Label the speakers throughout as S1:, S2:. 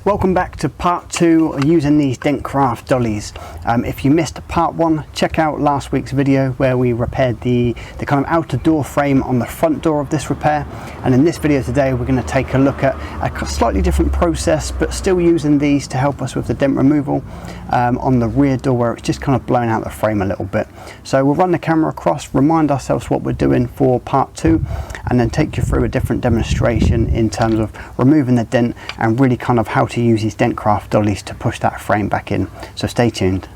S1: Welcome back to part 2 using these Dentcraft dollies. If you missed part 1, check out last week's video where we repaired the kind of outer door frame on the front door of this repair, and in this video today we're going to take a look at a slightly different process but still using these to help us with the dent removal on the rear door where it's just kind of blown out the frame a little bit. So we'll run the camera across, remind ourselves what we're doing for part 2, and then take you through a different demonstration in terms of removing the dent and really kind of how to use these Dentcraft dollies to push that frame back in. So stay tuned.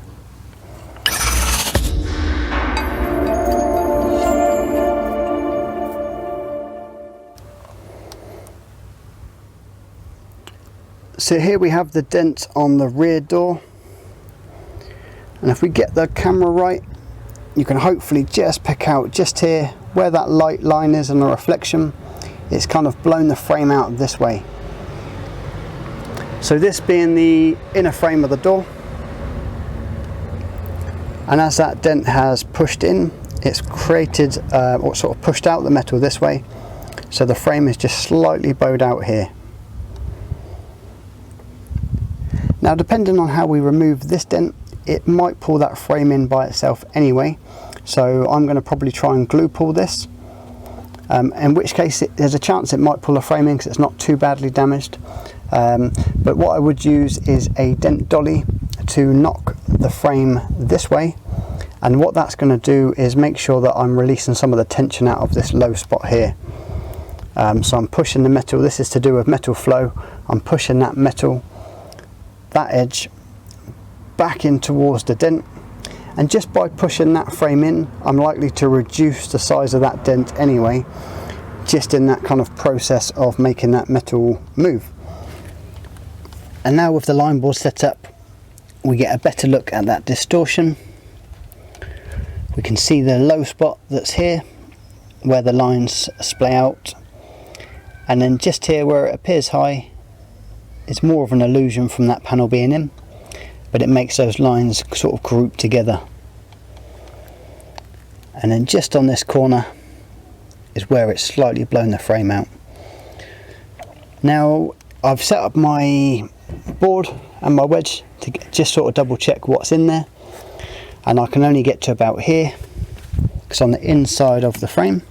S1: So here we have the dent on the rear door, and if we get the camera right, you can hopefully just pick out just here where that light line is and the reflection. It's kind of blown the frame out this way. So this being the inner frame of the door, and as that dent has pushed in, it's created or sort of pushed out the metal this way, so the frame is just slightly bowed out here. Now depending on how we remove this dent, it might pull that frame in by itself anyway, so I'm going to probably try and glue pull this, in which case there's a chance it might pull the frame in because it's not too badly damaged. But what I would use is a dent dolly to knock the frame this way, and what that's going to do is make sure that I'm releasing some of the tension out of this low spot here. So I'm pushing the metal, this is to do with metal flow, I'm pushing that metal, that edge back in towards the dent, and just by pushing that frame in I'm likely to reduce the size of that dent anyway, just in that kind of process of making that metal move. And now with the line board set up, we get a better look at that distortion. We can see the low spot that's here where the lines splay out, and then just here where it appears high, it's more of an illusion from that panel being in, but it makes those lines sort of group together. And then just on this corner is where it's slightly blown the frame out. Now I've set up my board and my wedge to just sort of double check what's in there, and I can only get to about here because on the inside of the frame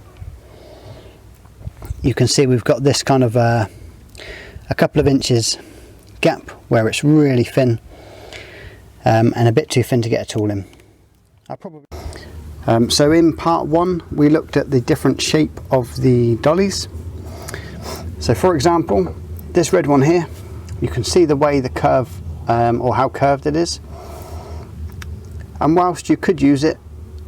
S1: you can see we've got this kind of a couple of inches gap where it's really thin, and a bit too thin to get a tool in. So in part 1 we looked at the different shape of the dollies. So for example, this red one here, you can see the way the curve or how curved it is, and whilst you could use it,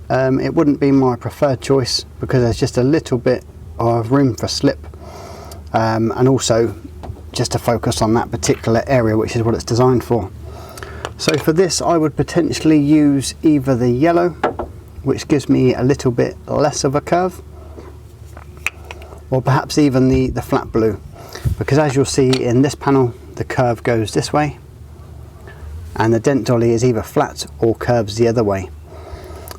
S1: it wouldn't be my preferred choice because there's just a little bit of room for slip, and also just to focus on that particular area, which is what it's designed for. So for this I would potentially use either the yellow, which gives me a little bit less of a curve, or perhaps even the flat blue, because as you'll see in this panel the curve goes this way and the dent dolly is either flat or curves the other way.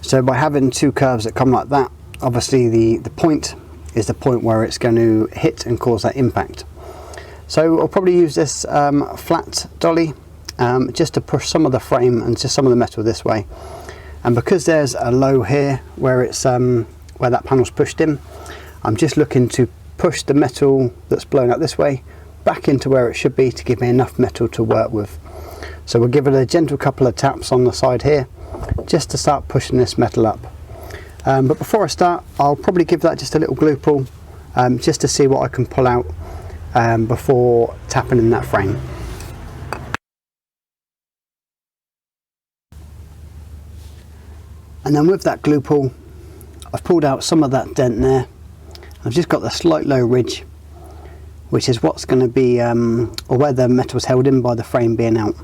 S1: So by having two curves that come like that, obviously the point is the point where it's going to hit and cause that impact. So I'll probably use this flat dolly just to push some of the frame and just some of the metal this way, and because there's a low here where it's where that panel's pushed in, I'm just looking to push the metal that's blown out this way back into where it should be to give me enough metal to work with. So we'll give it a gentle couple of taps on the side here just to start pushing this metal up. But before I start, I'll probably give that just a little glue pull just to see what I can pull out before tapping in that frame. And then with that glue pull, I've pulled out some of that dent there. I've just got the slight low ridge, which is what's going to be, or where the metal's held in by the frame being out.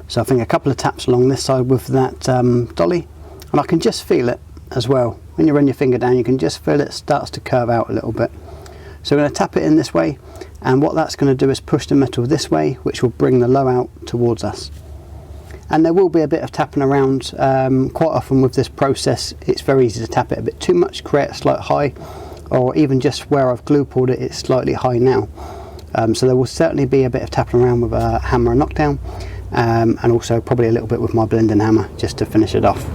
S1: So I think a couple of taps along this side with that dolly, and I can just feel it as well. When you run your finger down, you can just feel it starts to curve out a little bit. So I'm going to tap it in this way, and what that's going to do is push the metal this way, which will bring the low out towards us. And there will be a bit of tapping around. Quite often with this process, it's very easy to tap it a bit too much, create a slight high, or even just where I've glue pulled it, it's slightly high now. So there will certainly be a bit of tapping around with a hammer and knockdown, and also probably a little bit with my blending hammer just to finish it off.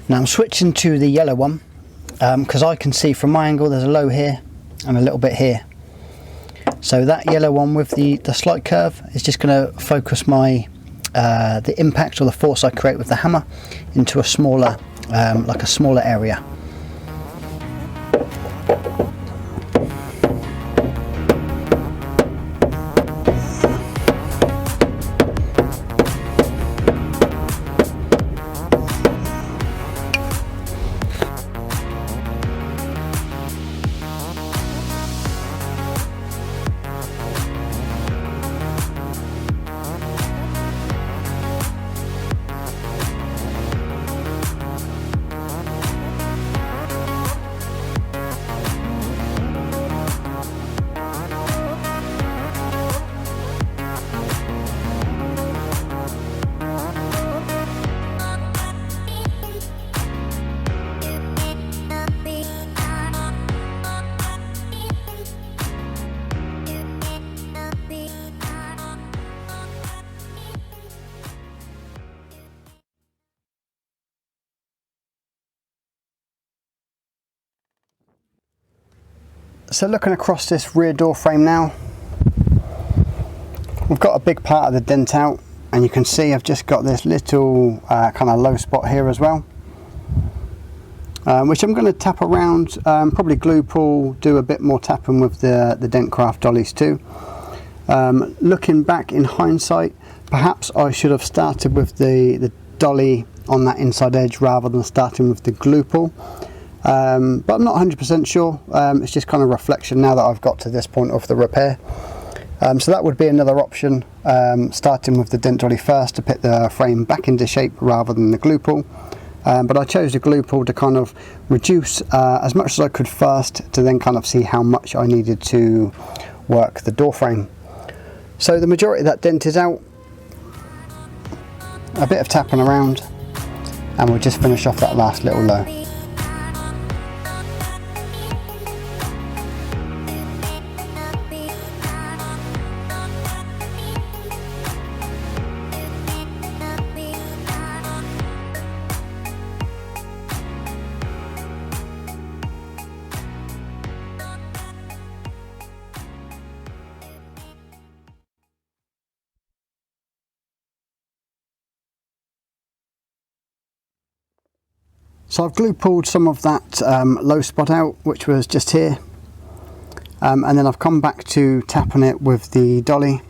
S1: Now I'm switching to the yellow one because I can see from my angle there's a low here and a little bit here. So that yellow one with the slight curve is just going to focus my the impact or the force I create with the hammer into a smaller, like a smaller area. So looking across this rear door frame now, we've got a big part of the dent out, and you can see I've just got this little kind of low spot here as well, which I'm going to tap around, probably glue pull, do a bit more tapping with the Dentcraft Dollies too. Looking back in hindsight, perhaps I should have started with the dolly on that inside edge rather than starting with the glue pull. But I'm not 100% sure. It's just kind of reflection now that I've got to this point of the repair. So that would be another option, starting with the dent dolly first to put the frame back into shape rather than the glue pull. But I chose the glue pull to kind of reduce as much as I could first, to then kind of see how much I needed to work the door frame. So the majority of that dent is out. A bit of tapping around, and we'll just finish off that last little low. So I've glue pulled some of that low spot out, which was just here, and then I've come back to tapping it with the dolly,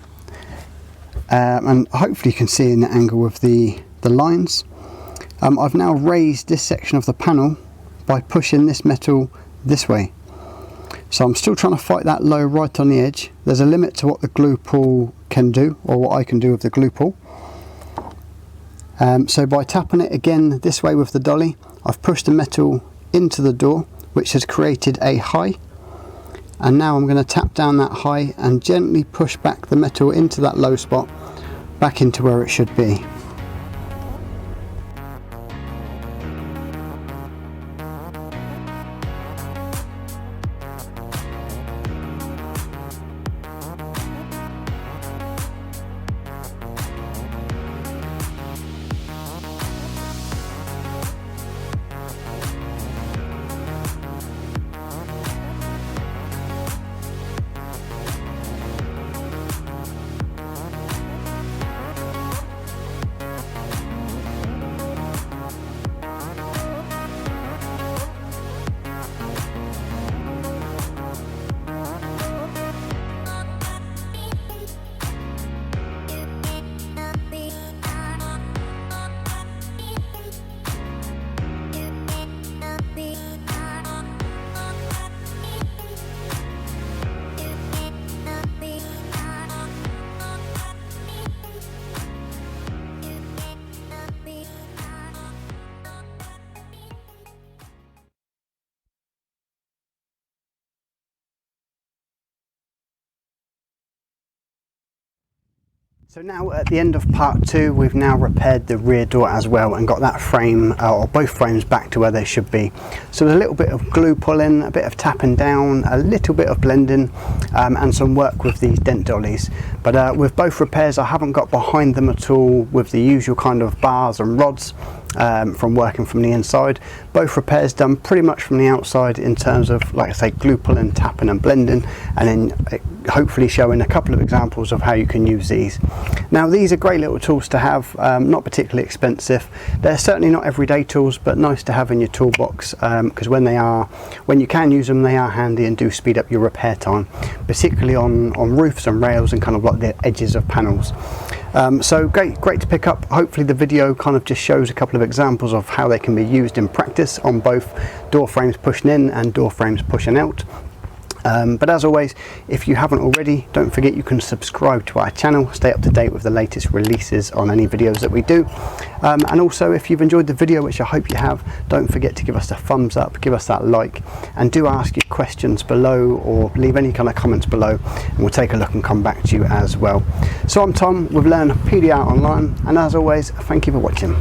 S1: and hopefully you can see in the angle with the lines. I've now raised this section of the panel by pushing this metal this way. So I'm still trying to fight that low right on the edge. There's a limit to what the glue pull can do, or what I can do with the glue pull. So by tapping it again this way with the dolly, I've pushed the metal into the door, which has created a high, and now I'm going to tap down that high and gently push back the metal into that low spot, back into where it should be. So now at the end of part 2, we've now repaired the rear door as well and got that frame or both frames back to where they should be. So there's a little bit of glue pulling, a bit of tapping down, a little bit of blending and some work with these dent dollies. But with both repairs, I haven't got behind them at all with the usual kind of bars and rods from working from the inside. Both repairs done pretty much from the outside in terms of, like I say, glue pulling, tapping and blending, and then hopefully showing a couple of examples of how you can use these. Now these are great little tools to have, not particularly expensive. They're certainly not everyday tools, but nice to have in your toolbox because when you can use them, they are handy and do speed up your repair time, particularly on roofs and rails and kind of like the edges of panels. So great to pick up. Hopefully the video kind of just shows a couple of examples of how they can be used in practice on both door frames pushing in and door frames pushing out. But as always, if you haven't already, don't forget you can subscribe to our channel, stay up to date with the latest releases on any videos that we do. And also, if you've enjoyed the video, which I hope you have, don't forget to give us a thumbs up, give us that like, and do ask your questions below or leave any kind of comments below, and we'll take a look and come back to you as well. So I'm Tom with Learn PDR Online, and as always, thank you for watching.